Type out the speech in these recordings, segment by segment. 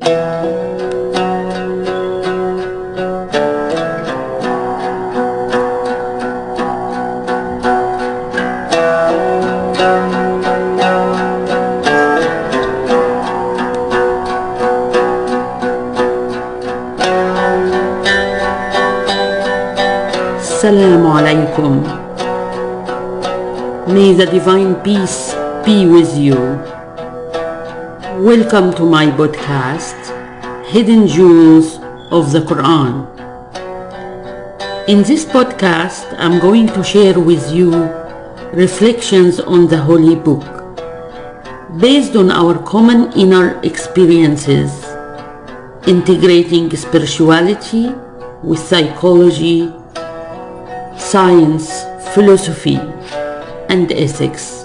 Assalamu alaikum. May the divine peace be with you. Welcome to my podcast, Hidden Jewels of the Quran. In this podcast, I'm going to share with you reflections on the Holy Book, based on our common inner experiences, integrating spirituality with psychology, science, philosophy, and ethics.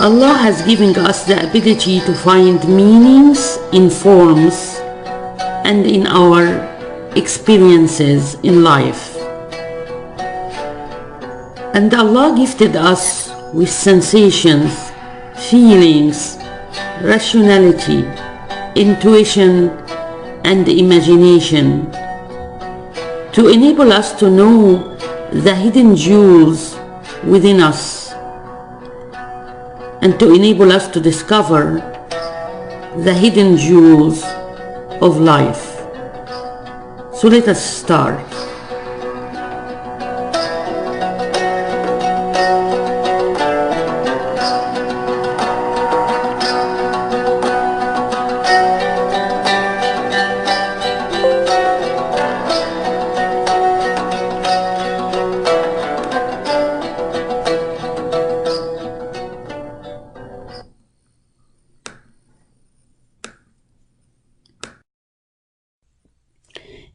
Allah has given us the ability to find meanings in forms and in our experiences in life. And Allah gifted us with sensations, feelings, rationality, intuition, and imagination to enable us to know the hidden jewels within us and to enable us to discover the hidden jewels of life. So let us start.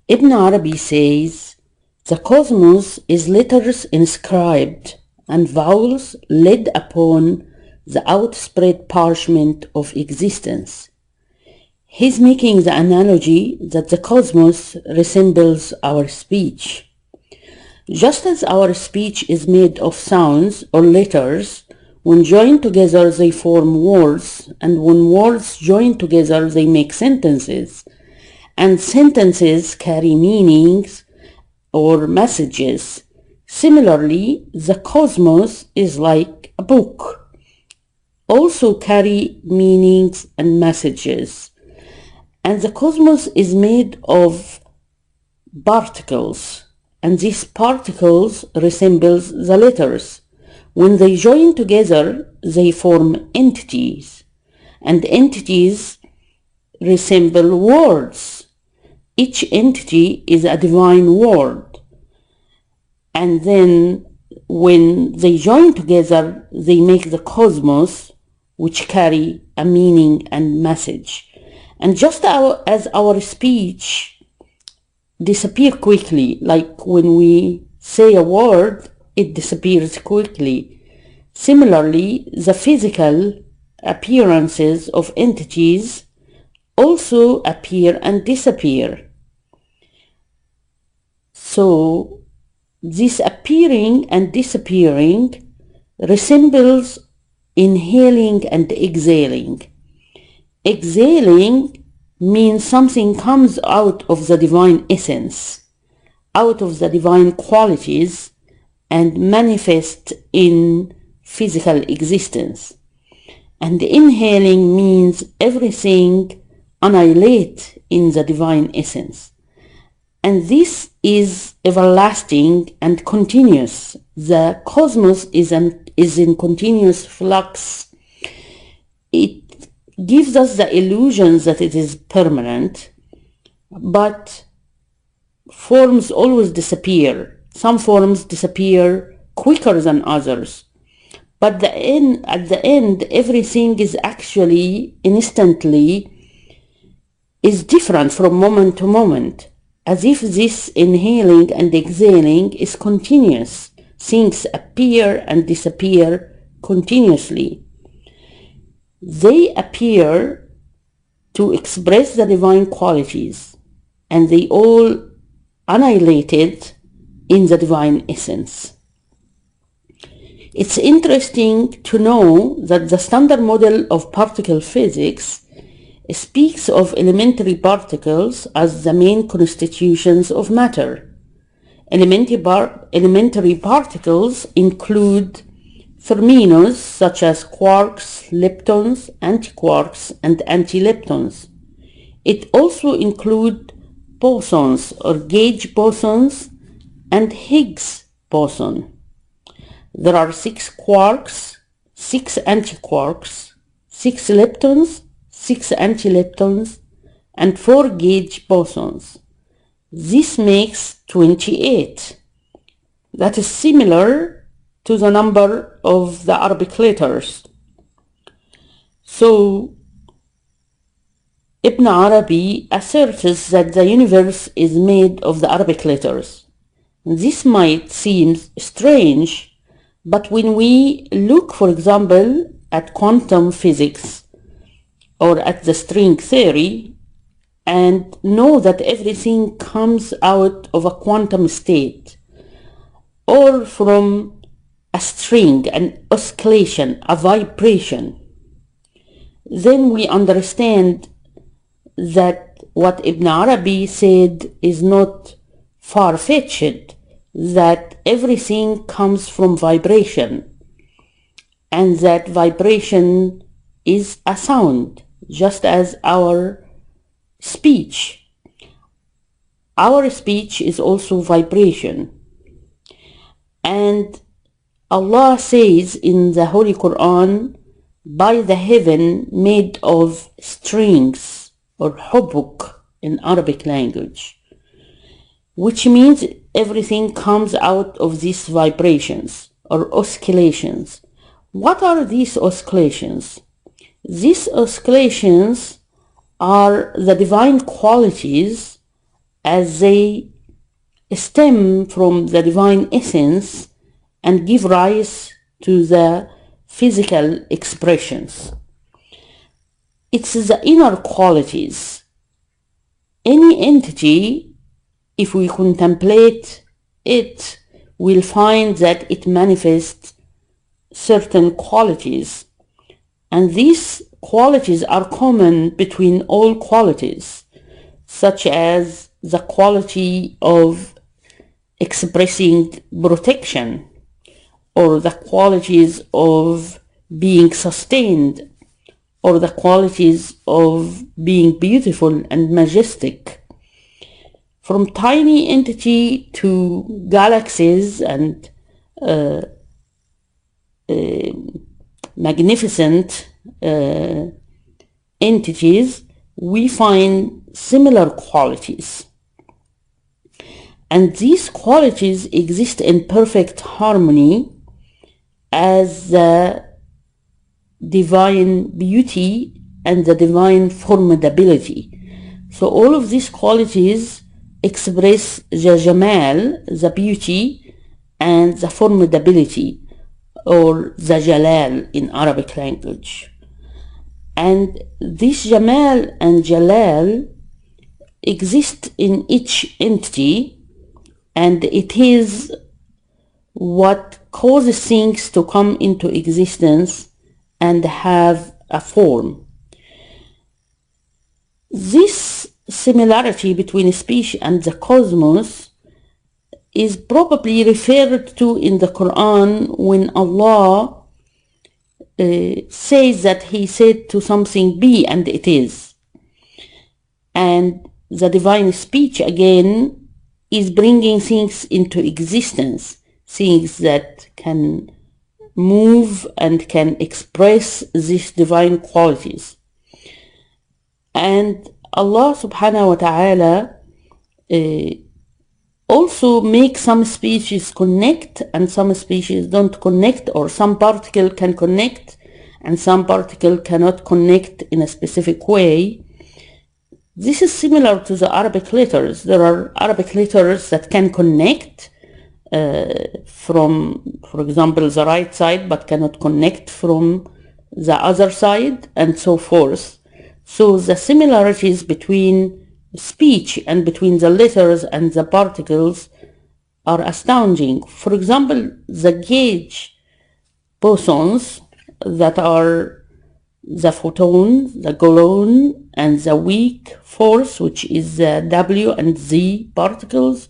Ibn Arabi says, the cosmos is letters inscribed and vowels laid upon the outspread parchment of existence. He's making the analogy that the cosmos resembles our speech. Just as our speech is made of sounds or letters, when joined together they form words, and when words join together they make sentences. And sentences carry meanings or messages. Similarly, the cosmos is like a book, also carry meanings and messages. And the cosmos is made of particles, and these particles resembles the letters. When they join together, they form entities, and entities resemble words. Each entity is a divine word, and then when they join together, they make the cosmos, which carry a meaning and message. And just as our speech disappears quickly, like when we say a word, it disappears quickly. Similarly, the physical appearances of entities also appear and disappear. So this appearing and disappearing resembles inhaling and exhaling. Exhaling means something comes out of the divine essence, out of the divine qualities, and manifest in physical existence. And inhaling means everything annihilate in the divine essence. And this is everlasting and continuous. The cosmos is in continuous flux. It gives us the illusion that it is permanent, but forms always disappear. Some forms disappear quicker than others. But at the end, everything is actually instantly is different from moment to moment, as if this inhaling and exhaling is continuous. Things appear and disappear continuously. They appear to express the divine qualities, and they all annihilated in the divine essence. It's interesting to know that the standard model of particle physics speaks of elementary particles as the main constitutions of matter. Elementary particles include fermions such as quarks, leptons, antiquarks, and antileptons. It also includes bosons or gauge bosons and Higgs boson. There are 6 quarks, 6 antiquarks, 6 leptons, 6 antileptons, and 4 gauge bosons. This makes 28. That is similar to the number of the Arabic letters. So, Ibn Arabi asserts that the universe is made of the Arabic letters. This might seem strange, but when we look, for example, at quantum physics or at the string theory and know that everything comes out of a quantum state or from a string, an oscillation, a vibration, then we understand that what Ibn Arabi said is not far-fetched, that everything comes from vibration, and that vibration is a sound, just as our speech. Our speech is also vibration. And Allah says in the Holy Quran, by the heaven made of strings, or hubuk in Arabic language, which means everything comes out of these vibrations or oscillations. What are these oscillations? These oscillations are the divine qualities as they stem from the divine essence and give rise to the physical expressions. It's the inner qualities. Any entity, if we contemplate it, we'll find that it manifests certain qualities. And these qualities are common between all qualities, such as the quality of expressing protection, or the qualities of being sustained, or the qualities of being beautiful and majestic. From tiny entity to galaxies and magnificent entities, we find similar qualities. And these qualities exist in perfect harmony as the divine beauty and the divine formidability. So all of these qualities express the jamal, the beauty, and the formidability, or the jalal in Arabic language. And this jamal and jalal exist in each entity, and it is what causes things to come into existence and have a form. This similarity between speech and the cosmos is probably referred to in the Quran when Allah says that He said to something be and it is. And the divine speech again is bringing things into existence, things that can move and can express these divine qualities. And Allah subhanahu wa ta'ala also make some species connect and some species don't connect, or some particle can connect and some particle cannot connect in a specific way. This is similar to the Arabic letters. There are Arabic letters that can connect from, for example, the right side, but cannot connect from the other side, and so forth. So the similarities between speech and between the letters and the particles are astounding. For example, the gauge bosons that are the photon, the gluon, and the weak force, which is the W and Z particles,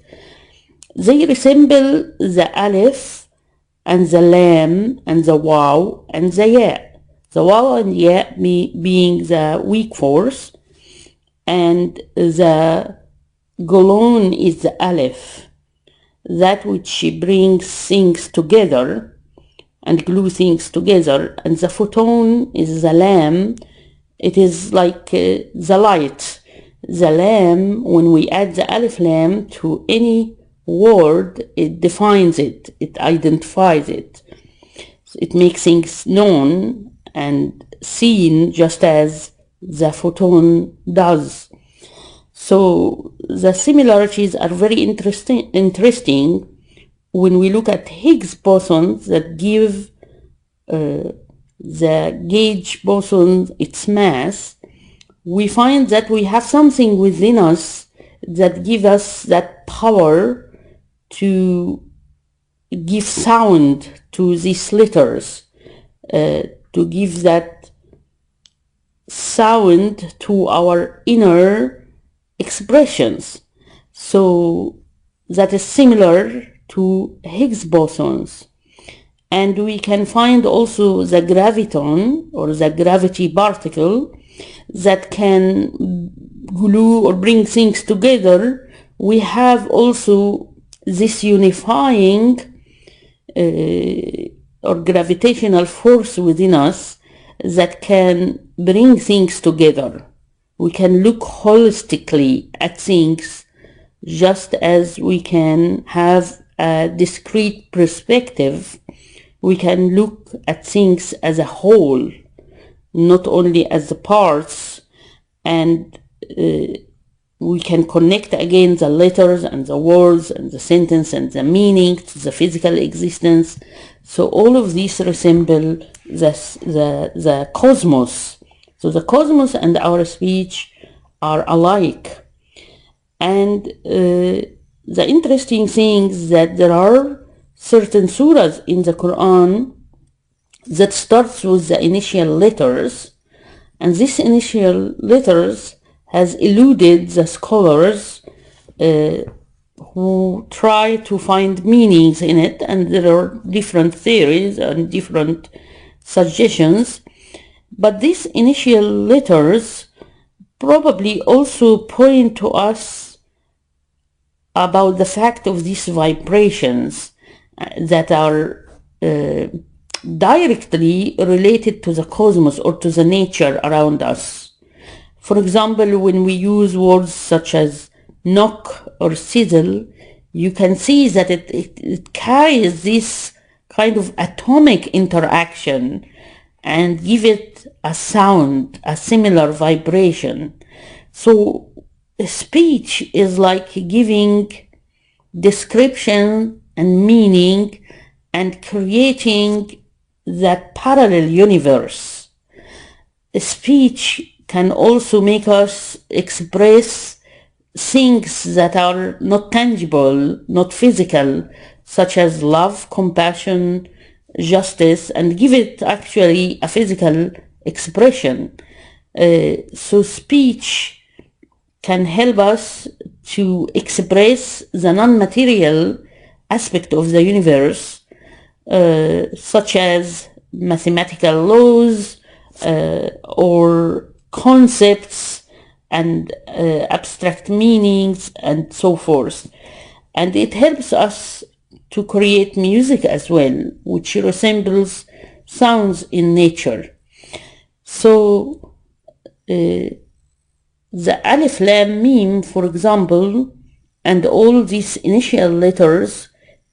they resemble the Aleph and the Lam and the Waw and the Ya. The Waw and Ya being the weak force, and the gluon is the Aleph, that which brings things together and glue things together, and the photon is the Lam. It is like the light. The Lam, when we add the Alif Lam to any word, it defines it, it identifies it. It makes things known and seen just as the photon does. So the similarities are very interesting when we look at Higgs bosons that give the gauge boson its mass. We find that we have something within us that gives us that power to give sound to these letters, to give that sound to our inner expressions. So that is similar to Higgs bosons. And we can find also the graviton, or the gravity particle, that can glue or bring things together. We have also this unifying or gravitational force within us that can bring things together. We can look holistically at things, just as we can have a discrete perspective. We can look at things as a whole, not only as the parts, and we can connect again the letters and the words and the sentence and the meaning to the physical existence. So all of these resemble the cosmos. So the cosmos and our speech are alike. And the interesting thing is that there are certain surahs in the Quran that starts with the initial letters, and these initial letters has eluded the scholars who try to find meanings in it, and there are different theories and different suggestions. But these initial letters probably also point to us about the fact of these vibrations that are directly related to the cosmos or to the nature around us. For example, when we use words such as knock or sizzle, you can see that it carries this kind of atomic interaction and give it a sound, a similar vibration. So speech is like giving description and meaning and creating that parallel universe. Speech can also make us express things that are not tangible, not physical, such as love, compassion, justice, and give it actually a physical expression. So speech can help us to express the non-material aspect of the universe, such as mathematical laws or concepts and abstract meanings and so forth. And it helps us to create music as well, which resembles sounds in nature. So the Alif Lam Mim, for example, and all these initial letters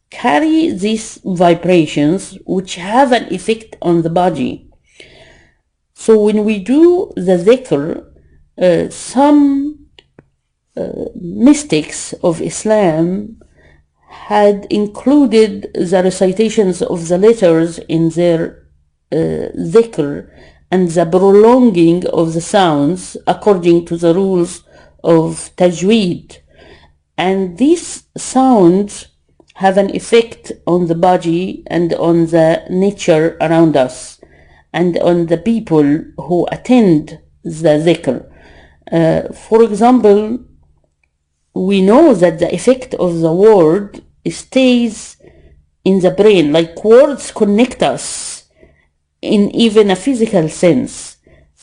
carry these vibrations which have an effect on the body. So when we do the dhikr, some mystics of Islam had included the recitations of the letters in their dhikr and the prolonging of the sounds according to the rules of tajweed. And these sounds have an effect on the body and on the nature around us and on the people who attend the dhikr. For example, we know that the effect of the word stays in the brain, like words connect us in even a physical sense.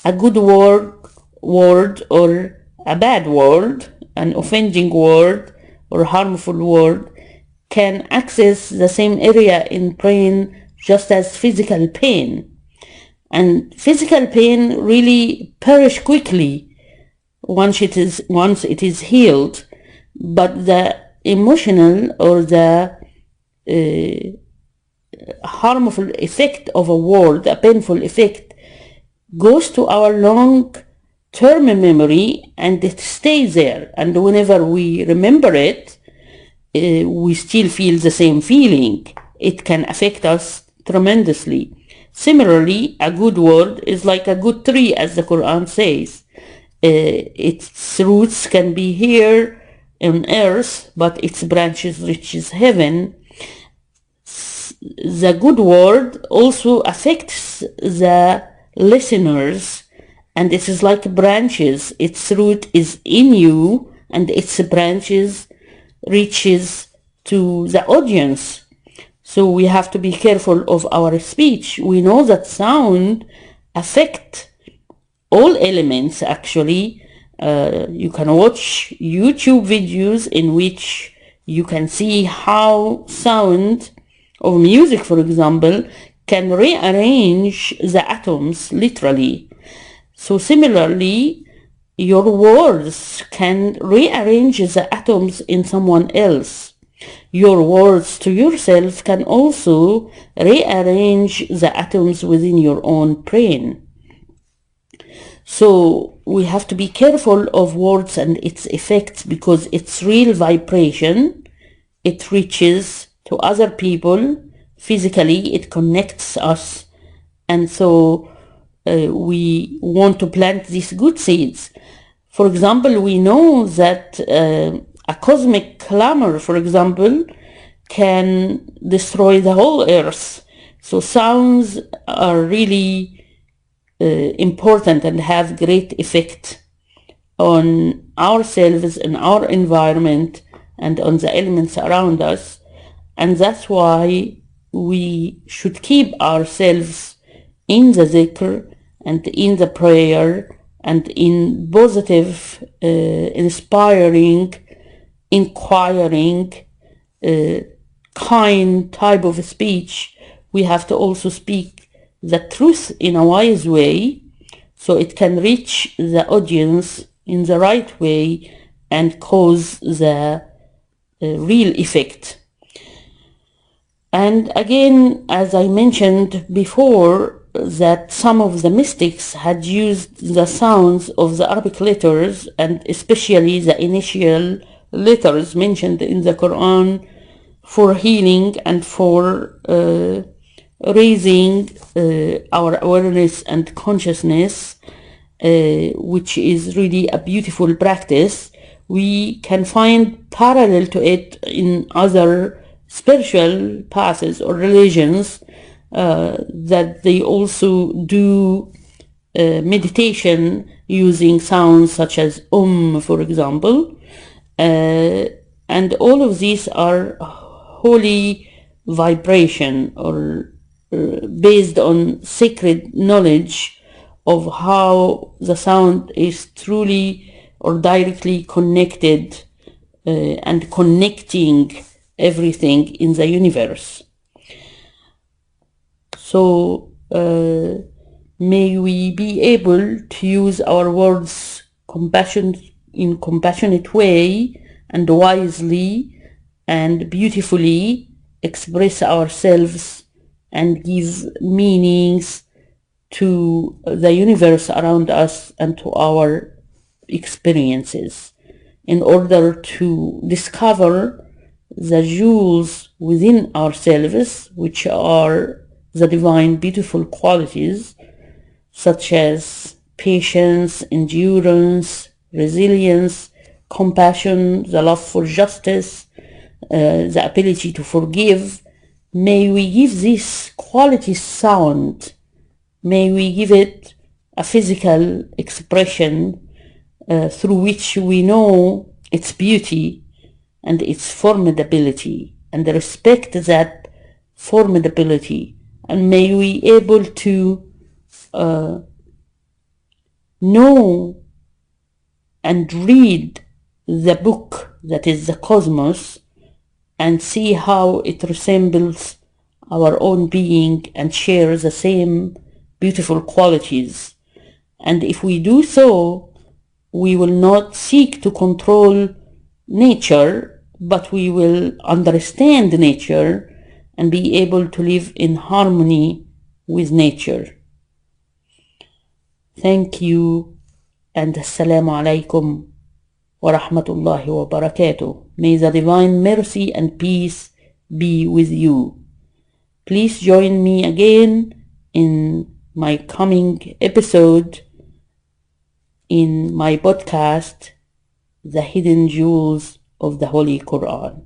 A good word or a bad word, an offending word or harmful word, can access the same area in brain just as physical pain. And physical pain really perish quickly once it is healed, but the emotional or the harmful effect of a word, a painful effect, goes to our long-term memory and it stays there. And whenever we remember it, we still feel the same feeling. It can affect us tremendously. Similarly, a good word is like a good tree, as the Quran says. Its roots can be here on earth, but its branches reaches heaven. The good word also affects the listeners, and it is like branches. Its root is in you, and its branches reaches to the audience. So we have to be careful of our speech. We know that sound affect all elements, actually. You can watch YouTube videos in which you can see how sound of music, for example, can rearrange the atoms, literally. So similarly, your words can rearrange the atoms in someone else. Your words to yourself can also rearrange the atoms within your own brain. So we have to be careful of words and its effects, because it's real vibration. It reaches to other people physically, it connects us, and so we want to plant these good seeds. For example, we know that a cosmic clamor, for example, can destroy the whole earth. So sounds are really important and have great effect on ourselves and our environment and on the elements around us. And that's why we should keep ourselves in the dhikr and in the prayer and in positive, inspiring, inquiring, kind type of speech. We have to also speak the truth in a wise way, so it can reach the audience in the right way and cause the real effect. And again, as I mentioned before, that some of the mystics had used the sounds of the Arabic letters, and especially the initial letters mentioned in the Quran, for healing and for raising our awareness and consciousness, which is really a beautiful practice. We can find parallel to it in other spiritual paths or religions, that they also do meditation using sounds such as for example, and all of these are holy vibration, or based on sacred knowledge of how the sound is truly or directly connected and connecting everything in the universe. So may we be able to use our words in compassionate way and wisely and beautifully express ourselves and give meanings to the universe around us and to our experiences, in order to discover the jewels within ourselves, which are the divine beautiful qualities such as patience, endurance, resilience, compassion, the love for justice, the ability to forgive. May we give this quality sound, may we give it a physical expression through which we know its beauty and its formidability, and respect that formidability, and may we able to know and read the book that is the cosmos and see how it resembles our own being and shares the same beautiful qualities. And if we do so, we will not seek to control nature, but we will understand nature and be able to live in harmony with nature. Thank you, and Assalamu alaikum wa rahmatullahi wa barakatuh. May the divine mercy and peace be with you. Please join me again in my coming episode in my podcast, The Hidden Jewels of the Holy Quran.